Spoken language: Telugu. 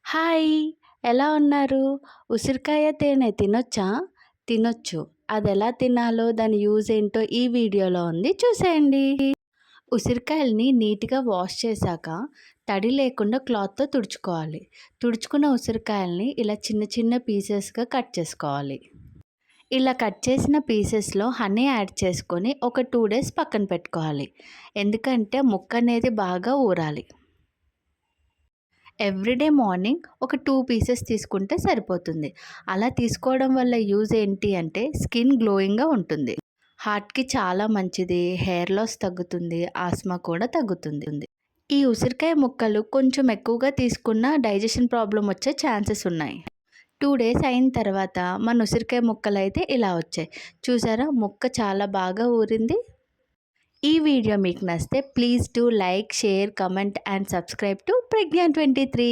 హాయ్! ఎలా ఉన్నారు? ఉసిరికాయ తేనె తినొచ్చా? తినొచ్చు. అదెలా తినాలో, దాని యూజ్ ఏంటో ఈ వీడియోలో ఉంది చూసేయండి. ఉసిరికాయలని నీట్‌గా వాష్ చేశాక, తడి లేకుండా క్లాత్‌తో తుడుచుకోవాలి. తుడుచుకున్న ఉసిరికాయలని ఇలా చిన్న చిన్న పీసెస్‌గా కట్ చేసుకోవాలి. ఇలా కట్ చేసిన పీసెస్‌లో హనీ యాడ్ చేసుకొని ఒక 2 డేస్ పక్కన పెట్టుకోవాలి. ఎందుకంటే ముక్కనేది బాగా ఊరాలి. ఎవ్రీడే మార్నింగ్ ఒక 2 పీసెస్ తీసుకుంటే సరిపోతుంది. అలా తీసుకోవడం వల్ల యూజ్ ఏంటి అంటే స్కిన్ గ్లోయింగ్‌గా ఉంటుంది. హార్ట్‌కి చాలా మంచిది. హెయిర్ లాస్ తగ్గుతుంది. ఆస్మా కూడా తగ్గుతుంది. ఈ ఉసిరికాయ ముక్కలు కొంచెం ఎక్కువగా తీసుకున్న డైజెషన్ ప్రాబ్లమ్ వచ్చే ఛాన్సెస్ ఉన్నాయి. 2 డేస్ అయిన తర్వాత మన ఉసిరికాయ ముక్కలైతే ఇలా వచ్చాయి. చూసారా? ముక్క చాలా బాగా ఊరింది. ఈ వీడియో మీకు నచ్చితే please do like, share, comment and subscribe to Pragna 23.